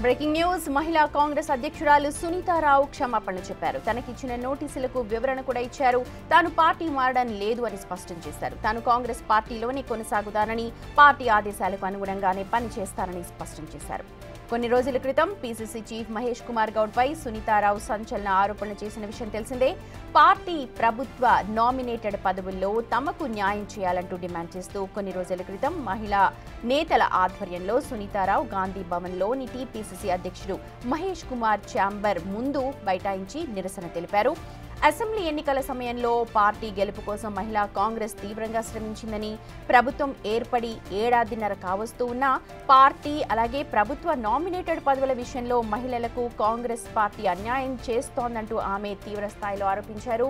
Breaking news మహిళా కాంగ్రెస్ అధ్యక్షురాలు సునీతారావు క్షమాపణలు చెప్పారు. తనకిచ్చిన నోటీసులకు వివరణ కూడా ఇచ్చారు. తాను పార్టీ మారడం లేదు అని స్పష్టం చేశారు. తాను కాంగ్రెస్ పార్టీలోనే కొనసాగుతానని, పార్టీ ఆదేశాలకు అనుగుణంగానే పనిచేస్తానని స్పష్టం చేశారు. కొన్ని రోజుల క్రితం పీసీసీ చీఫ్ మహేష్ కుమార్ గౌడ్ పై సునీతారావు సంచలన ఆరోపణలు చేసిన విషయం తెలిసిందే. పార్టీ ప్రభుత్వ నామినేటెడ్ పదవుల్లో తమకు న్యాయం చేయాలంటూ డిమాండ్ చేస్తూ కొన్ని రోజుల క్రితం మహిళా నేతల ఆధ్వర్యంలో సునీతారావు గాంధీ భవన్లోని టీపీసీసీ అధ్యక్షుడు మహేష్ కుమార్ ఛాంబర్ ముందు బైఠాయించి నిరసన తెలిపారు. అసెంబ్లీ ఎన్నికల సమయంలో పార్టీ గెలుపు కోసం మహిళా కాంగ్రెస్ తీవ్రంగా శ్రమించిందని, ప్రభుత్వం ఏర్పడి ఏడాదిన్నర కావస్తూ ఉన్నా పార్టీ అలాగే ప్రభుత్వ నామినేటెడ్ పదవుల విషయంలో మహిళలకు కాంగ్రెస్ పార్టీ అన్యాయం చేస్తోందంటూ ఆమె తీవ్ర స్థాయిలో ఆరోపించారు.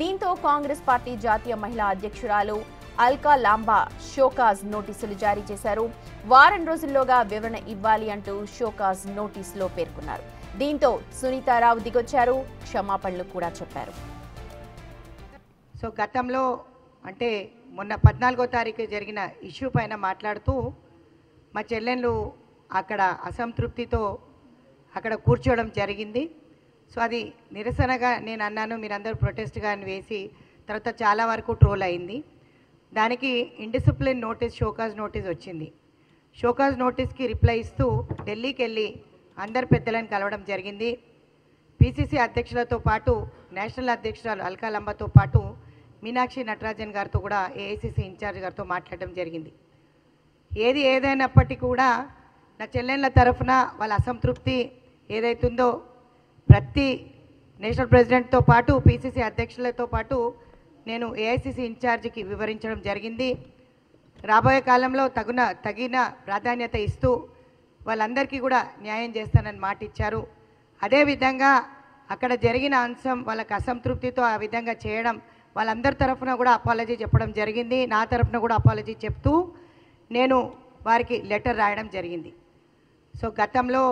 దీంతో కాంగ్రెస్ పార్టీ జాతీయ మహిళా అధ్యక్షురాలు అల్కా లాంబా షోకాజ్ నోటీసులు జారీ చేశారు. వారం రోజుల్లోగా వివరణ ఇవ్వాలి అంటూ షోకాజ్ నోటీసులో పేర్కొన్నారు. దీంతో సునీతారావు దిగొచ్చారు, క్షమాపణలు కూడా చెప్పారు. సో గతంలో అంటే మొన్న 14వ తారీఖు జరిగిన ఇష్యూ పైన మాట్లాడుతూ మా చెల్లెళ్ళు అక్కడ అసంతృప్తితో అక్కడ కూర్చోవడం జరిగింది. సో అది నిరసనగా నేను అన్నాను, మీరందరూ ప్రొటెస్ట్గా వేసి తర్వాత చాలా వరకు ట్రోల్ అయింది. దానికి ఇండిసిప్లిన్ నోటీస్, షోకాజ్ నోటీస్ వచ్చింది. షోకాజ్ నోటీస్కి రిప్లై ఇస్తూ ఢిల్లీకి వెళ్ళి అందరు పెద్దలను కలవడం జరిగింది. పీసీసీ అధ్యక్షులతో పాటు నేషనల్ అధ్యక్షురాలు అల్కా లంబాతో పాటు మీనాక్షి నటరాజన్ గారితో కూడా ఏఐసీసీ ఇన్ఛార్జ్ గారితో మాట్లాడడం జరిగింది. ఏది ఏదైనప్పటికీ కూడా నా చెల్లెళ్ళ తరఫున వాళ్ళ అసంతృప్తి ఏదైతుందో ప్రతి నేషనల్ ప్రెసిడెంట్తో పాటు పీసీసీ అధ్యక్షులతో పాటు నేను ఏఐసీసీ ఇన్ఛార్జికి వివరించడం జరిగింది. రాబోయే కాలంలో తగిన ప్రాధాన్యత ఇస్తూ వాళ్ళందరికీ కూడా న్యాయం చేస్తానని మాట ఇచ్చారు. అదేవిధంగా అక్కడ జరిగిన అంశం వాళ్ళకి అసంతృప్తితో ఆ విధంగా చేయడం, వాళ్ళందరి తరఫున కూడా అపాలజీ చెప్పడం జరిగింది. నా తరఫున కూడా అపాలజీ చెప్తూ నేను వారికి లెటర్ రాయడం జరిగింది. సో గతంలో